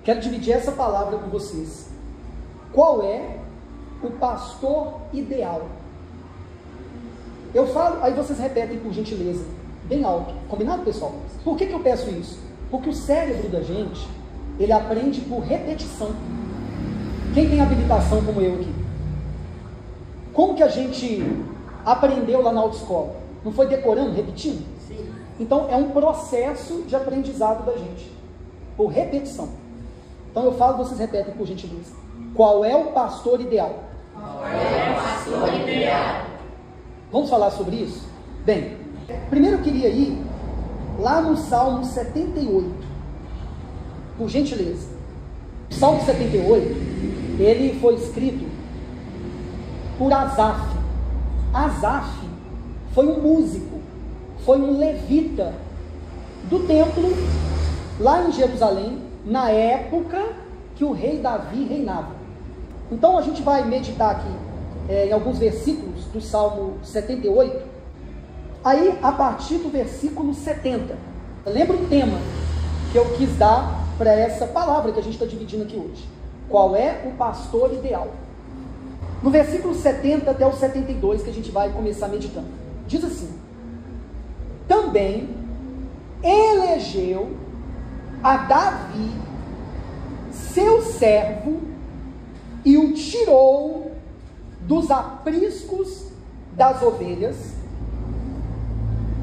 quero dividir essa palavra com vocês. Qual é o pastor ideal? Eu falo, aí vocês repetem por gentileza, bem alto. Combinado, pessoal? Por que eu peço isso? Porque o cérebro da gente, ele aprende por repetição. Quem tem habilitação como eu aqui? Como que a gente aprendeu lá na autoescola? Não foi decorando, repetindo? Sim. Então, é um processo de aprendizado da gente, por repetição. Então, eu falo, vocês repetem por gentileza. Qual é o pastor ideal? Qual é o pastor ideal? Vamos falar sobre isso? Bem, primeiro eu queria ir lá no Salmo 78. Por gentileza. O Salmo 78, ele foi escrito por Asaf. Asaf foi um músico, foi um levita do templo, lá em Jerusalém, na época que o rei Davi reinava. Então a gente vai meditar aqui em alguns versículos do Salmo 78, aí a partir do versículo 70. Lembra o tema que eu quis dar para essa palavra que a gente está dividindo aqui hoje. Qual é o pastor ideal? No versículo 70 até o 72, que a gente vai começar meditando. Diz assim: também elegeu a Davi, seu servo, e o tirou dos apriscos das ovelhas,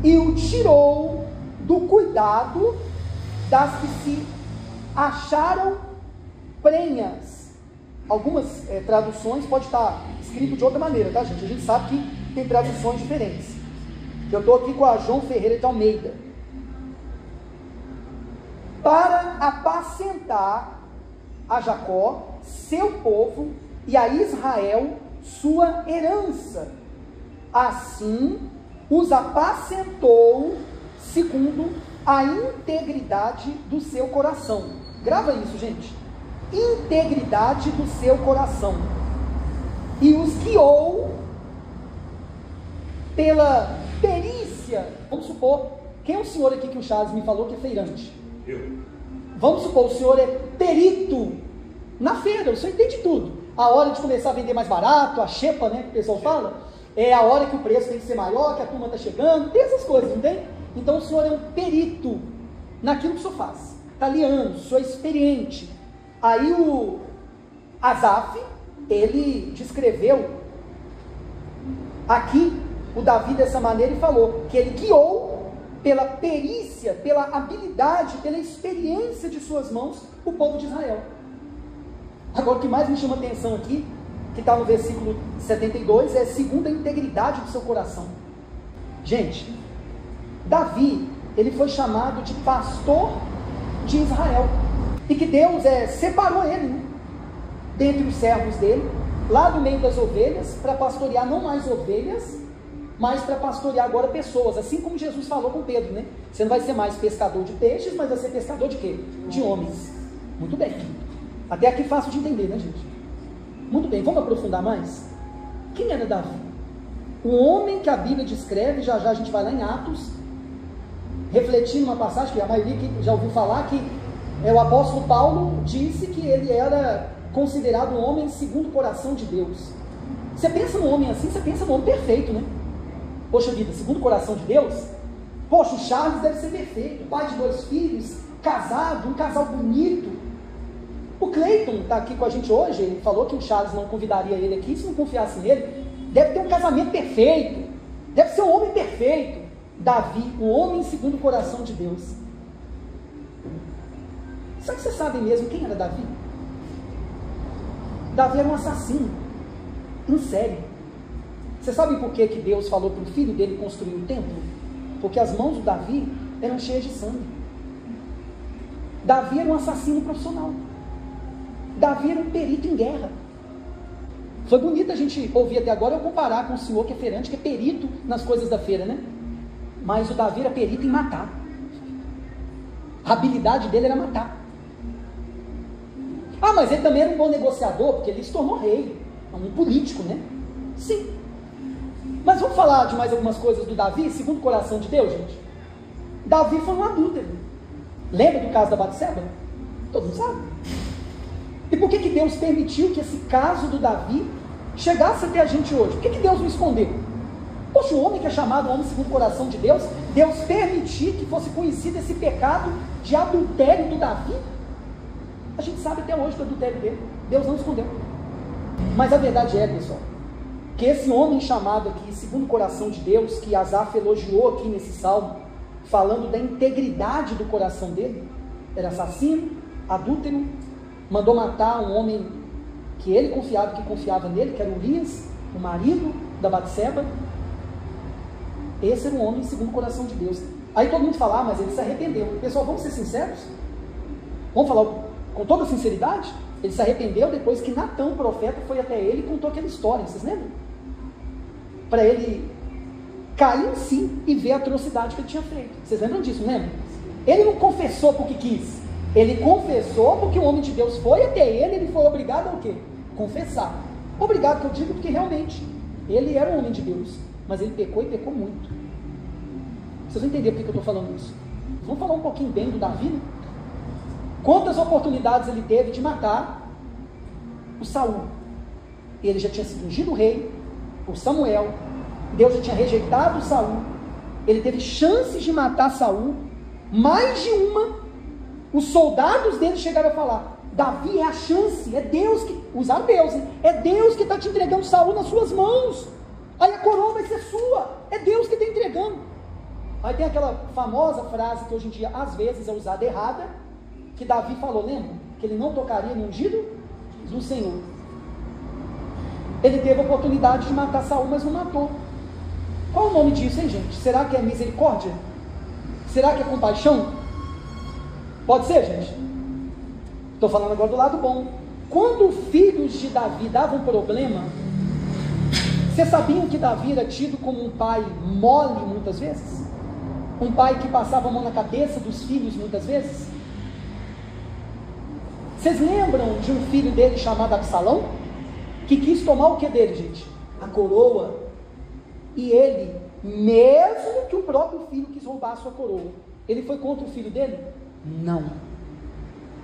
e o tirou do cuidado das que se acharam prenhas. Algumas traduções pode estar escrito de outra maneira, tá, gente? A gente sabe que tem traduções diferentes. Eu estou aqui com a João Ferreira de Almeida. Para apacentar a Jacó, seu povo, e a Israel, sua herança. Assim, os apacentou segundo a integridade do seu coração. Grava isso, gente. Integridade do seu coração. E os guiou pela perícia. Vamos supor, quem é o senhor aqui que o Charles me falou que é feirante? Eu. Vamos supor, o senhor é perito na feira, o senhor entende tudo. A hora de começar a vender mais barato, a xepa, né, que o pessoal fala, é a hora que o preço tem que ser maior, que a turma está chegando, tem essas coisas, não tem? Então o senhor é um perito naquilo que o senhor faz. Está ali anos, o senhor é experiente. Aí o Asaf, ele descreveu aqui o Davi dessa maneira e falou que ele guiou pela perícia, pela habilidade, pela experiência de suas mãos, o povo de Israel. Agora, o que mais me chama atenção aqui, que está no versículo 72, é segundo a integridade do seu coração. Gente, Davi, ele foi chamado de pastor de Israel, e que Deus separou ele, né, dentre os servos dele, lá do meio das ovelhas, para pastorear não mais ovelhas, mas para pastorear agora pessoas, assim como Jesus falou com Pedro, né? Você não vai ser mais pescador de peixes, mas vai ser pescador de quê? De homens. Muito bem. Até aqui fácil de entender, né, gente? Muito bem, vamos aprofundar mais? Quem era Davi? O homem que a Bíblia descreve, já já a gente vai lá em Atos, refletindo uma passagem que a maioria que já ouviu falar, que o apóstolo Paulo disse que ele era considerado um homem segundo o coração de Deus. Você pensa num homem assim, você pensa num homem perfeito, né? Poxa vida, segundo o coração de Deus? Poxa, o Charles deve ser perfeito, pai de 2 filhos, casado, um casal bonito. O Cleiton está aqui com a gente hoje, ele falou que o Charles não convidaria ele aqui se não confiasse nele. Deve ter um casamento perfeito, deve ser um homem perfeito. Davi, um homem segundo o coração de Deus. Será que vocês sabem mesmo quem era Davi? Davi era um assassino em série. Vocês sabem por que Deus falou para o filho dele construir o templo? Porque as mãos do Davi eram cheias de sangue. Davi era um assassino profissional. Davi era um perito em guerra. Foi bonito a gente ouvir até agora eu comparar com o senhor que é feirante, que é perito nas coisas da feira, né? Mas o Davi era perito em matar. A habilidade dele era matar. Ah, mas ele também era um bom negociador, porque ele se tornou rei, um político, né? Sim. Mas vamos falar de mais algumas coisas do Davi, segundo o coração de Deus, gente? Davi foi um adúltero. Lembra do caso da Batseba? Todo mundo sabe. E por que Deus permitiu que esse caso do Davi chegasse até a gente hoje? Por que Deus não escondeu? Poxa, o homem que é chamado homem segundo o coração de Deus, Deus permitir que fosse conhecido esse pecado de adultério do Davi? A gente sabe até hoje do adultério dele. Deus não escondeu. Mas a verdade é, pessoal, que esse homem chamado aqui, segundo o coração de Deus, que Asaf elogiou aqui nesse salmo, falando da integridade do coração dele, era assassino, adúltero, mandou matar um homem que ele confiava, que confiava nele, que era Urias, o marido da Batseba. Esse era um homem segundo o coração de Deus. Aí todo mundo fala, mas ele se arrependeu. Pessoal, vamos ser sinceros? Vamos falar com toda sinceridade? Ele se arrependeu depois que Natã, o profeta, foi até ele e contou aquela história, vocês lembram? Para ele cair em si e ver a atrocidade que ele tinha feito. Vocês lembram disso, não lembram? Ele não confessou porque quis. Ele confessou porque o homem de Deus foi até ele foi obrigado a o quê? Confessar. Obrigado que eu digo porque realmente ele era um homem de Deus, mas ele pecou e pecou muito. Vocês vão entender por que eu estou falando isso. Vamos falar um pouquinho bem do Davi, né? Quantas oportunidades ele teve de matar o Saul? Ele já tinha sido ungido rei por Samuel. Deus já tinha rejeitado o Saul. Ele teve chances de matar Saul, mais de uma. Os soldados dele chegaram a falar: Davi, é a chance, é Deus que, usaram Deus, hein? É Deus que está te entregando Saul nas suas mãos, aí a coroa vai ser sua, é Deus que está entregando. Aí tem aquela famosa frase que hoje em dia às vezes é usada errada, que Davi falou, lembra? Que ele não tocaria no ungido do Senhor. Ele teve a oportunidade de matar Saul, mas não matou. Qual o nome disso, hein, gente? Será que é misericórdia? Será que é compaixão? Pode ser, gente? Estou falando agora do lado bom. Quando filhos de Davi davam problema, vocês sabiam que Davi era tido como um pai mole muitas vezes? Um pai que passava a mão na cabeça dos filhos muitas vezes? Vocês lembram de um filho dele chamado Absalão? Que quis tomar o que dele, gente? A coroa. E ele, mesmo que o próprio filho quis roubar a sua coroa, ele foi contra o filho dele? Não.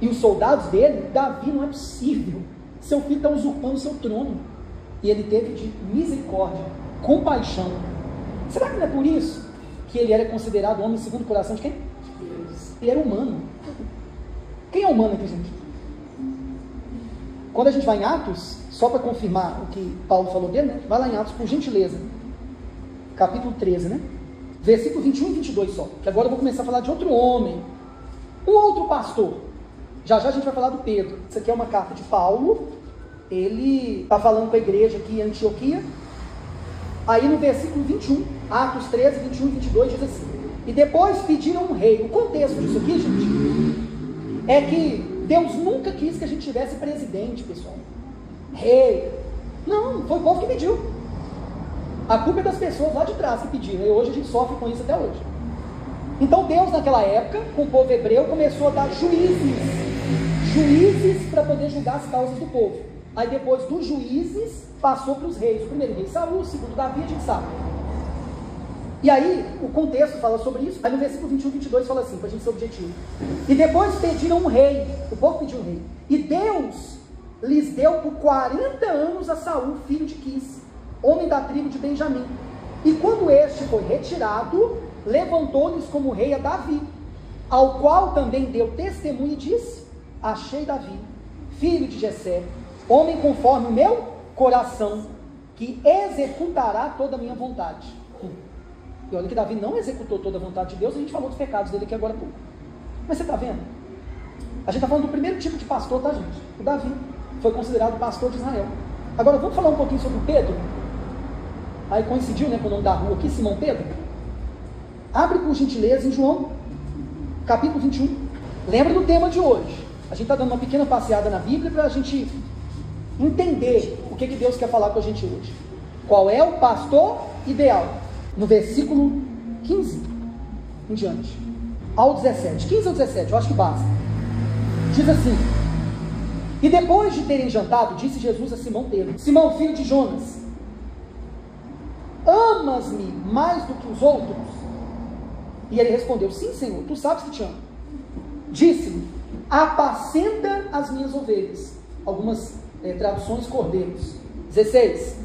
E os soldados dele, Davi, não é possível, seu filho está usurpando o seu trono. E ele teve de misericórdia, compaixão. Será que não é por isso que ele era considerado homem segundo o coração de quem? Ele era humano. Quem é humano aqui, gente? Quando a gente vai em Atos, só para confirmar o que Paulo falou dele, né? Vai lá em Atos, por gentileza, capítulo 13, né? Versículo 21 e 22 só, que agora eu vou começar a falar de outro homem, um outro pastor. Já já a gente vai falar do Pedro. Isso aqui é uma carta de Paulo, ele está falando com a igreja aqui em Antioquia. Aí no versículo 21, Atos 13, 21 e 22 diz assim: e depois pediram um rei. O contexto disso aqui, gente, é que Deus nunca quis que a gente tivesse presidente, pessoal, rei. Não, foi o povo que pediu. A culpa é das pessoas lá de trás que pediram, e hoje a gente sofre com isso até hoje. Então Deus naquela época, com o povo hebreu, começou a dar juízes para poder julgar as causas do povo. Aí depois dos juízes, passou para os reis. O primeiro rei Saul, o segundo Davi, a gente sabe. E aí, o contexto fala sobre isso. Aí no versículo 21 e 22 fala assim, para a gente ser objetivo: e depois pediram um rei. O povo pediu um rei. E Deus lhes deu por 40 anos a Saul, filho de Quis, homem da tribo de Benjamim. E quando este foi retirado, levantou-lhes como rei a Davi, ao qual também deu testemunho e disse: achei Davi, filho de Jessé, homem conforme o meu coração, que executará toda a minha vontade. E olha que Davi não executou toda a vontade de Deus. A gente falou dos pecados dele aqui agora há pouco. Mas você está vendo? A gente está falando do primeiro tipo de pastor, tá, gente? O Davi foi considerado pastor de Israel. Agora vamos falar um pouquinho sobre o Pedro. Aí coincidiu, né, com o nome da rua aqui, Simão Pedro. Abre por gentileza em João, capítulo 21. Lembra do tema de hoje. A gente está dando uma pequena passeada na Bíblia para a gente entender o que Deus quer falar com a gente hoje. Qual é o pastor ideal? No versículo 15 em diante, ao 17, 15 ao 17, eu acho que basta. Diz assim: e depois de terem jantado, disse Jesus a Simão Pedro: Simão, filho de Jonas, amas-me mais do que os outros? E ele respondeu: sim, Senhor, tu sabes que te amo. Disse-lhe: apacenta as minhas ovelhas. Algumas traduções, cordeiros. 16,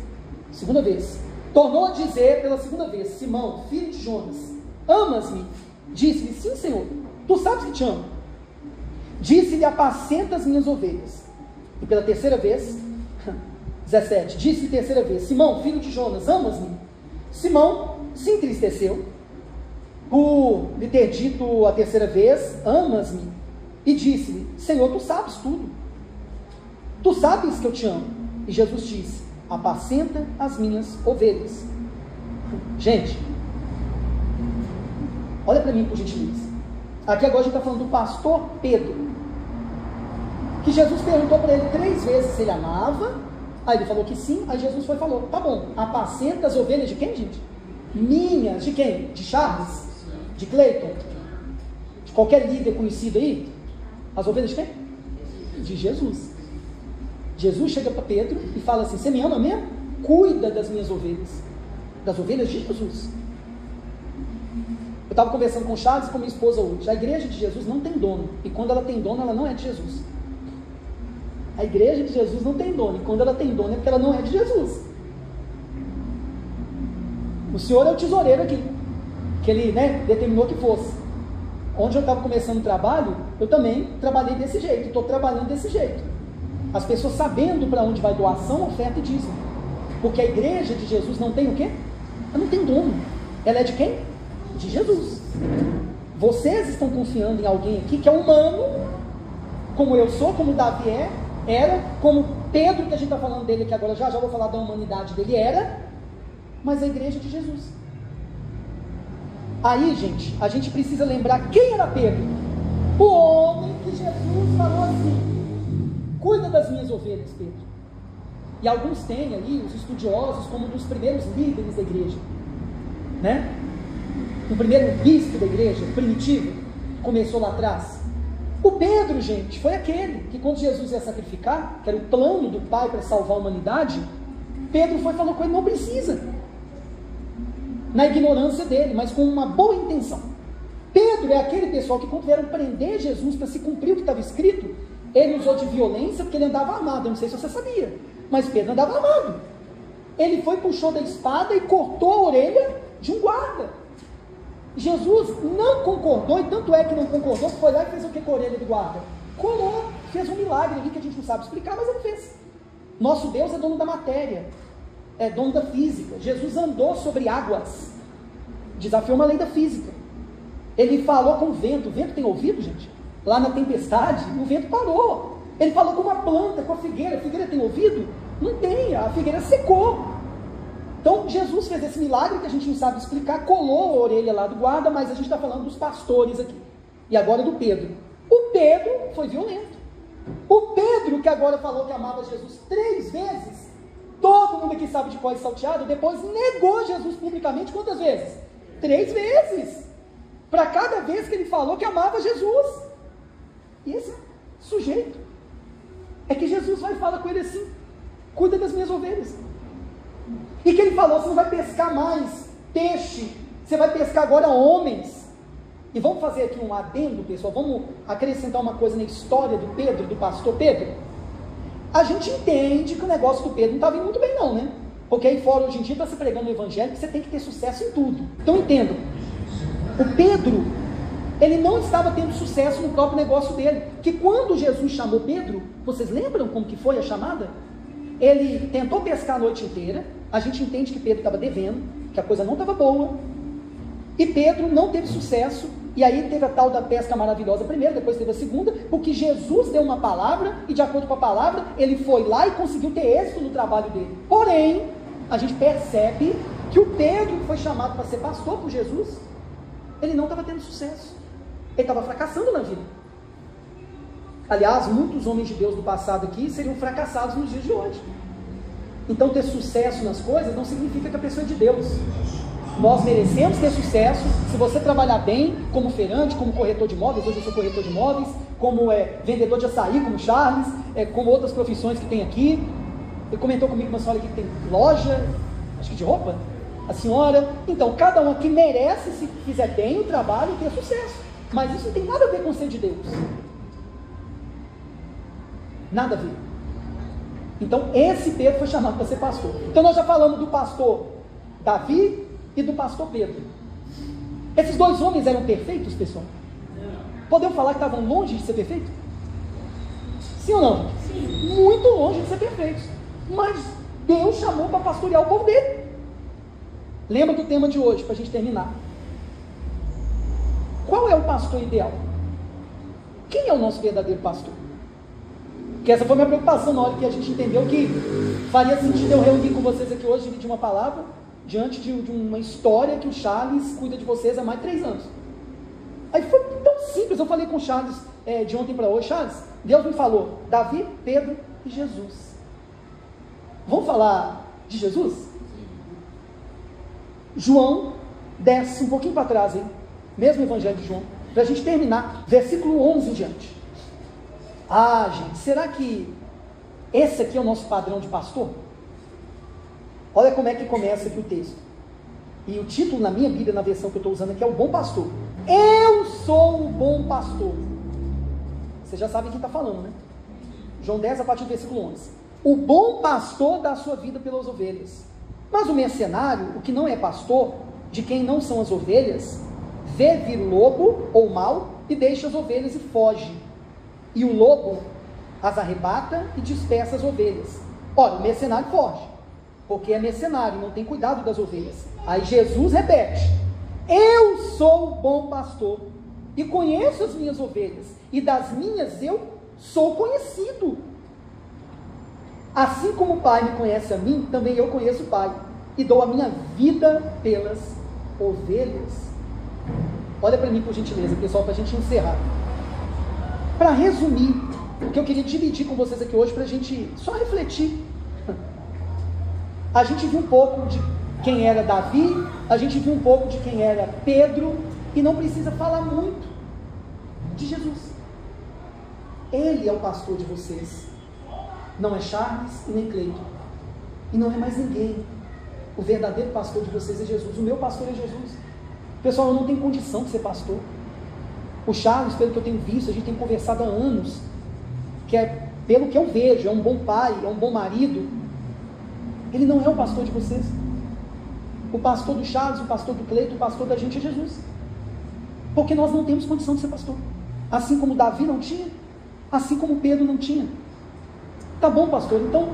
segunda vez. Tornou a dizer pela segunda vez: Simão, filho de Jonas, amas-me? Disse-lhe: sim, Senhor, tu sabes que te amo. Disse-lhe: apacenta as minhas ovelhas. E pela terceira vez, 17, disse-lhe terceira vez: Simão, filho de Jonas, amas-me? Simão se entristeceu por lhe ter dito a terceira vez: amas-me? E disse-lhe: Senhor, tu sabes tudo, tu sabes que eu te amo. E Jesus disse: apacenta as minhas ovelhas. Gente, olha para mim por gentileza. Aqui agora a gente está falando do pastor Pedro, que Jesus perguntou para ele 3 vezes se ele amava. Aí ele falou que sim. Aí Jesus foi e falou: tá bom, apacenta as ovelhas de quem, gente? Minhas. De quem? De Charles? De Cleiton? De qualquer líder conhecido aí? As ovelhas de quem? De Jesus. Jesus chega para Pedro e fala assim: você me ama mesmo? Cuida das minhas ovelhas. Das ovelhas de Jesus. Eu estava conversando com o Charles e com minha esposa hoje. A igreja de Jesus não tem dono. E quando ela tem dono, ela não é de Jesus. A igreja de Jesus não tem dono. E quando ela tem dono, é porque ela não é de Jesus. O Senhor é o tesoureiro aqui, que Ele determinou que fosse. Onde eu estava começando o trabalho, eu também trabalhei desse jeito. Estou trabalhando desse jeito. As pessoas sabendo para onde vai doação, oferta e dízimo. Porque a igreja de Jesus não tem o quê? Ela não tem dono. Ela é de quem? De Jesus. Vocês estão confiando em alguém aqui que é humano, como eu sou, como Davi era, como Pedro, que a gente está falando dele aqui agora, já vou falar da humanidade dele, era, mas a igreja de Jesus. Aí, gente, a gente precisa lembrar quem era Pedro. O homem que Jesus falou assim: cuida das minhas ovelhas, Pedro. E alguns têm ali, os estudiosos, como um dos primeiros líderes da igreja, né? O primeiro bispo da igreja, primitivo, começou lá atrás. O Pedro, gente, foi aquele que quando Jesus ia sacrificar, que era o plano do Pai para salvar a humanidade, Pedro foi e falou com ele: não precisa. Na ignorância dele, mas com uma boa intenção. Pedro é aquele pessoal que quando vieram prender Jesus para se cumprir o que estava escrito, ele usou de violência porque ele andava armado. Eu não sei se você sabia, mas Pedro andava armado. Ele foi, puxou da espada e cortou a orelha de um guarda. Jesus não concordou, e tanto é que não concordou, que foi lá e fez o que com a orelha do guarda? Colou, fez um milagre ali que a gente não sabe explicar, mas ele fez. Nosso Deus é dono da matéria, é dono da física. Jesus andou sobre águas, desafiou uma lei da física. Ele falou com o vento tem ouvido, gente? Lá na tempestade, o vento parou. Ele falou com uma planta, com a figueira tem ouvido? Não tem, a figueira secou. Então Jesus fez esse milagre que a gente não sabe explicar, colou a orelha lá do guarda, mas a gente está falando dos pastores aqui. E agora do Pedro. O Pedro foi violento. O Pedro, que agora falou que amava Jesus 3 vezes, todo mundo aqui sabe de qual é salteado, depois negou Jesus publicamente quantas vezes? 3 vezes. Para cada vez que ele falou que amava Jesus. E esse sujeito é que Jesus vai e fala com ele assim: cuida das minhas ovelhas. E que ele falou: você não vai pescar mais peixe, você vai pescar agora homens. E vamos fazer aqui um adendo, pessoal, vamos acrescentar uma coisa na história do Pedro, do pastor Pedro. A gente entende que o negócio do Pedro não estava indo muito bem não, né? Porque aí fora hoje em dia está se pregando o evangelho que você tem que ter sucesso em tudo. Então entendam, o Pedro, ele não estava tendo sucesso no próprio negócio dele, que quando Jesus chamou Pedro, vocês lembram como que foi a chamada? Ele tentou pescar a noite inteira, a gente entende que Pedro estava devendo, que a coisa não estava boa, e Pedro não teve sucesso, e aí teve a tal da pesca maravilhosa primeiro, depois teve a segunda, porque Jesus deu uma palavra, e de acordo com a palavra, ele foi lá e conseguiu ter êxito no trabalho dele. Porém, a gente percebe que o Pedro, que foi chamado para ser pastor por Jesus, ele não estava tendo sucesso, ele estava fracassando na vida. Aliás, muitos homens de Deus do passado aqui seriam fracassados nos dias de hoje. Então ter sucesso nas coisas não significa que a pessoa é de Deus. Nós merecemos ter sucesso se você trabalhar bem, como feirante, como corretor de imóveis. Hoje eu sou corretor de imóveis, como vendedor de açaí, como Charles, como outras profissões que tem aqui. Ele comentou comigo uma senhora aqui que tem loja, acho que de roupa, a senhora. Então cada um aqui merece, se fizer bem o trabalho, ter sucesso. Mas isso não tem nada a ver com ser de Deus. Nada a ver. Então esse Pedro foi chamado para ser pastor. Então nós já falamos do pastor Davi e do pastor Pedro. Esses dois homens eram perfeitos, pessoal? Podemos falar que estavam longe de ser perfeitos? Sim ou não? Sim. Muito longe de ser perfeitos. Mas Deus chamou para pastorear o povo dele. Lembra do tema de hoje, para a gente terminar. Qual é o pastor ideal? Quem é o nosso verdadeiro pastor? Porque essa foi a minha preocupação na hora que a gente entendeu que faria sentido eu reunir com vocês aqui hoje, dividir uma palavra, diante de uma história que o Charles cuida de vocês há mais de 3 anos. Aí foi tão simples, eu falei com o Charles de ontem para hoje, Charles, Deus me falou, Davi, Pedro e Jesus. Vamos falar de Jesus? João, desce um pouquinho para trás, hein? Mesmo Evangelho de João, para a gente terminar, versículo 11 em diante. Ah, gente, será que esse aqui é o nosso padrão de pastor? Olha como é que começa aqui o texto. E o título na minha Bíblia, na versão que eu estou usando aqui, é o Bom Pastor. Eu sou o bom pastor. Vocês já sabem quem está falando, né? João 10, a partir do versículo 11. O bom pastor dá a sua vida pelas ovelhas. Mas o mercenário, o que não é pastor, de quem não são as ovelhas, vê vir lobo ou mal e deixa as ovelhas e foge. E o lobo as arrebata e dispersa as ovelhas. Olha, o mercenário foge, porque é mercenário, não tem cuidado das ovelhas. Aí Jesus repete, eu sou o bom pastor, e conheço as minhas ovelhas, e das minhas eu sou conhecido. Assim como o Pai me conhece a mim, também eu conheço o Pai, e dou a minha vida pelas ovelhas. Olha para mim, por gentileza, pessoal, para a gente encerrar. Para resumir, o que eu queria dividir com vocês aqui hoje, para a gente só refletir. A gente viu um pouco de quem era Davi, a gente viu um pouco de quem era Pedro, e não precisa falar muito de Jesus. Ele é o pastor de vocês. Não é Charles e nem Cleiton. E não é mais ninguém. O verdadeiro pastor de vocês é Jesus. O meu pastor é Jesus. Pessoal, eu não tenho condição de ser pastor. O Charles, pelo que eu tenho visto, a gente tem conversado há anos, que é, pelo que eu vejo, é um bom pai, é um bom marido. Ele não é o pastor de vocês. O pastor do Charles, o pastor do Cleiton, o pastor da gente é Jesus. Porque nós não temos condição de ser pastor. Assim como Davi não tinha, assim como Pedro não tinha. Tá bom, pastor, então,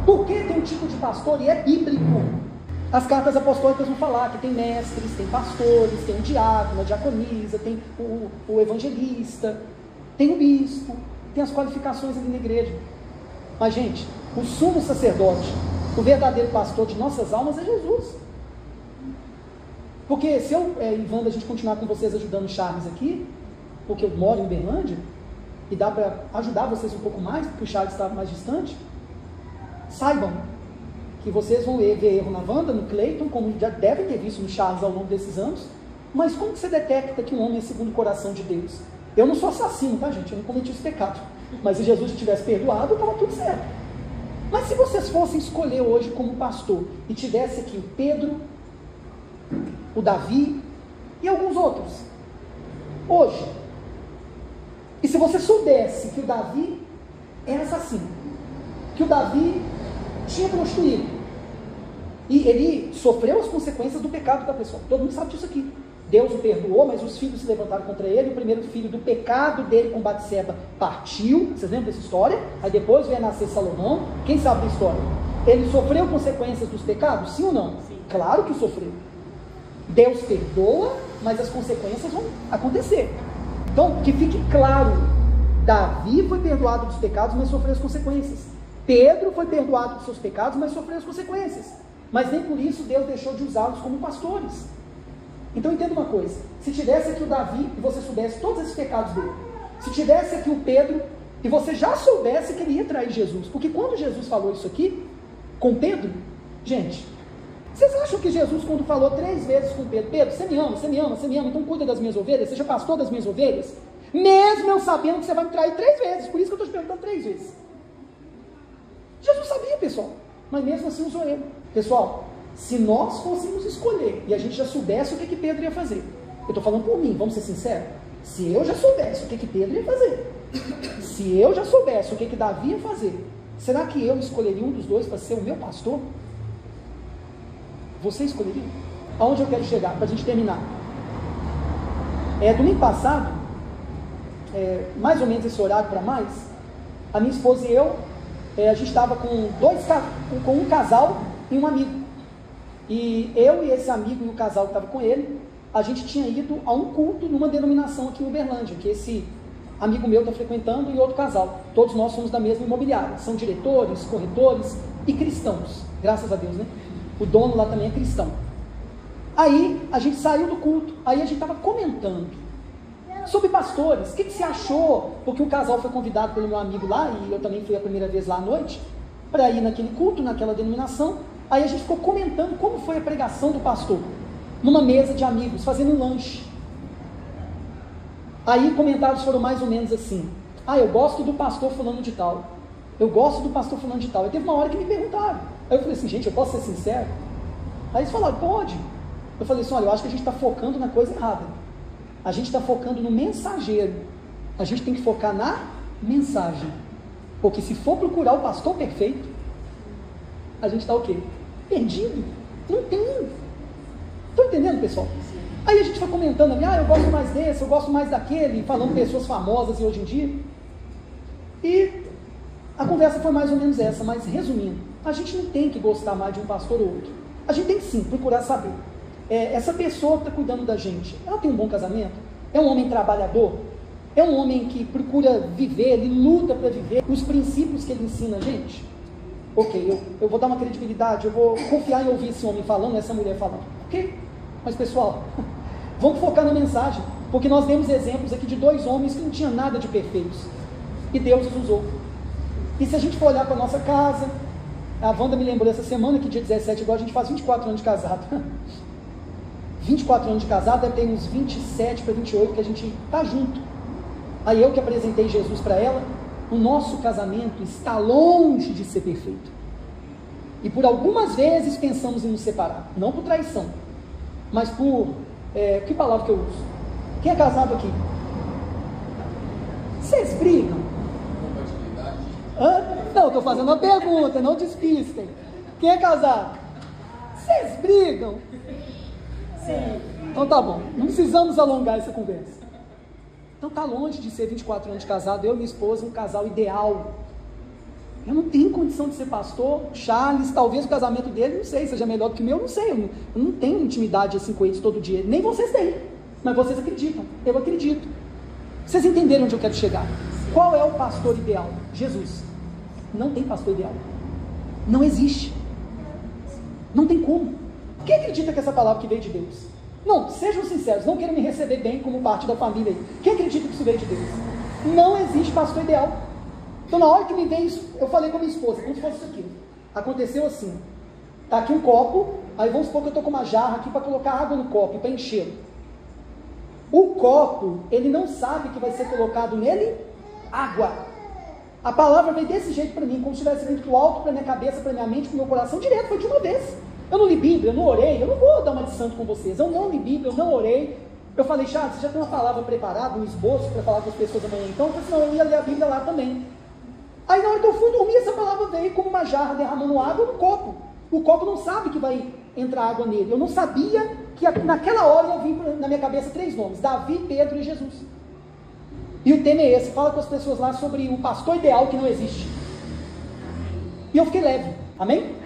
por que tem um tipo de pastor e é bíblico? As cartas apostólicas vão falar que tem mestres, tem pastores, tem o diácono, a diaconisa, tem o evangelista, tem o bispo, tem as qualificações ali na igreja. Mas, gente, o sumo sacerdote, o verdadeiro pastor de nossas almas é Jesus. Porque se eu e Wanda, a gente continuar com vocês ajudando o Charles aqui, porque eu moro em Uberlândia, e dá para ajudar vocês um pouco mais, porque o Charles está mais distante, saibam que vocês vão ver erro na Wanda, no Cleiton, como já devem ter visto no Charles ao longo desses anos. Mas como que você detecta que um homem é segundo o coração de Deus? Eu não sou assassino, tá, gente? Eu não cometi esse pecado. Mas se Jesus tivesse perdoado, estava tudo certo. Mas se vocês fossem escolher hoje como pastor, e tivesse aqui o Pedro, o Davi e alguns outros, hoje, e se você soubesse que o Davi era assassino, que o Davi tinha prostituído, e ele sofreu as consequências do pecado da pessoa, todo mundo sabe disso aqui. Deus o perdoou, mas os filhos se levantaram contra ele. O primeiro filho do pecado dele com Batseba partiu. Vocês lembram dessa história? Aí depois veio a nascer Salomão. Quem sabe da história? Ele sofreu consequências dos pecados? Sim ou não? Sim. Claro que sofreu. Deus perdoa, mas as consequências vão acontecer. Então, que fique claro, Davi foi perdoado dos pecados, mas sofreu as consequências. Pedro foi perdoado dos seus pecados, mas sofreu as consequências. Mas nem por isso Deus deixou de usá-los como pastores. Então entenda uma coisa, se tivesse aqui o Davi e você soubesse todos esses pecados dele, se tivesse aqui o Pedro e você já soubesse que ele ia trair Jesus, porque quando Jesus falou isso aqui com Pedro, gente, vocês acham que Jesus, quando falou 3 vezes com Pedro, Pedro, você me ama, você me ama, você me ama, então cuida das minhas ovelhas, seja pastor das minhas ovelhas, mesmo eu sabendo que você vai me trair 3 vezes, por isso que eu estou te perguntando 3 vezes. Jesus sabia, pessoal, mas mesmo assim usou ele. Pessoal, se nós fôssemos escolher, e a gente já soubesse o que Pedro ia fazer, eu estou falando por mim, vamos ser sinceros, se eu já soubesse o que Pedro ia fazer, Se eu já soubesse o que Davi ia fazer, será que eu escolheria um dos dois para ser o meu pastor? Você escolheria? Aonde eu quero chegar, para a gente terminar? Domingo passado, mais ou menos esse horário para mais, a minha esposa e eu, a gente estava com um casal e um amigo. E eu e esse amigo e o casal que estava com ele, a gente tinha ido a um culto numa denominação aqui em Uberlândia, que esse amigo meu está frequentando e outro casal. Todos nós somos da mesma imobiliária. São diretores, corretores e cristãos. Graças a Deus, né? O dono lá também é cristão. Aí a gente saiu do culto, aí a gente estava comentando sobre pastores. O que você achou? Porque o casal foi convidado pelo meu amigo lá, e eu também fui a primeira vez lá à noite, para ir naquele culto, naquela denominação. Aí a gente ficou comentando como foi a pregação do pastor, numa mesa de amigos, fazendo um lanche. Aí comentários foram mais ou menos assim: eu gosto do pastor fulano de tal, eu gosto do pastor fulano de tal. E teve uma hora que me perguntaram, aí eu falei assim: gente, eu posso ser sincero? Aí eles falaram: pode. Eu falei assim: olha, eu acho que a gente está focando na coisa errada, a gente está focando no mensageiro, a gente tem que focar na mensagem, porque se for procurar o pastor perfeito, a gente está o quê? Perdido. Não tem. Estão entendendo, pessoal? Aí a gente foi comentando ali: eu gosto mais desse, eu gosto mais daquele, falando pessoas famosas e hoje em dia. E a conversa foi mais ou menos essa, mas resumindo, a gente não tem que gostar mais de um pastor ou outro. A gente tem que sim procurar saber. Essa pessoa que está cuidando da gente, ela tem um bom casamento? É um homem trabalhador? É um homem que procura viver, ele luta para viver os princípios que ele ensina a gente? Ok, eu vou dar uma credibilidade, eu vou confiar em ouvir esse homem falando, essa mulher falando. Ok? Mas pessoal, vamos focar na mensagem, porque nós demos exemplos aqui de 2 homens que não tinham nada de perfeitos, e Deus os usou. E se a gente for olhar para a nossa casa, a Wanda me lembrou essa semana que dia 17, igual a gente faz 24 anos de casado. 24 anos de casado, deve ter uns 27 para 28 que a gente está junto. Aí eu que apresentei Jesus para ela, o nosso casamento está longe de ser perfeito. E por algumas vezes pensamos em nos separar, não por traição, mas por, que palavra que eu uso? Quem é casado aqui? Vocês brigam? Não, estou fazendo uma pergunta, não despistem. Quem é casado? Vocês brigam? Sim. Então tá bom, não precisamos alongar essa conversa. Então tá longe de ser 24 anos de casado, eu e minha esposa, um casal ideal. Eu não tenho condição de ser pastor. Charles, talvez o casamento dele, não sei, seja melhor do que o meu, não sei. Eu não tenho intimidade assim com eles todo dia. Nem vocês têm, mas vocês acreditam. Eu acredito. Vocês entenderam onde eu quero chegar? Qual é o pastor ideal? Jesus. Não tem pastor ideal. Não existe. Não tem como. Quem acredita que essa palavra que veio de Deus? Não, sejam sinceros, não queiram me receber bem como parte da família aí. Quem acredita que isso veio de Deus? Não existe pastor ideal. Então na hora que me veio isso, eu falei com a minha esposa, como se fosse isso aqui. Aconteceu assim, tá aqui um copo, aí vamos supor que eu estou com uma jarra aqui para colocar água no copo, para encher. O copo, ele não sabe que vai ser colocado nele água. A palavra veio desse jeito para mim, como se tivesse vindo do alto para minha cabeça, para minha mente, para o meu coração, direto, foi de uma vez. Eu não li Bíblia, eu não orei, eu não vou dar uma de santo com vocês, eu não li Bíblia, eu não orei. Eu falei: Charles, você já tem uma palavra preparada, um esboço para falar com as pessoas amanhã? Então eu falei: não, eu ia ler a Bíblia lá também. Aí na hora que eu fui dormir, essa palavra veio como uma jarra derramando água no copo. O copo não sabe que vai entrar água nele. Eu não sabia que naquela hora eu vi na minha cabeça 3 nomes: Davi, Pedro e Jesus. E o tema é esse: fala com as pessoas lá sobre o pastor ideal que não existe. E eu fiquei leve, amém?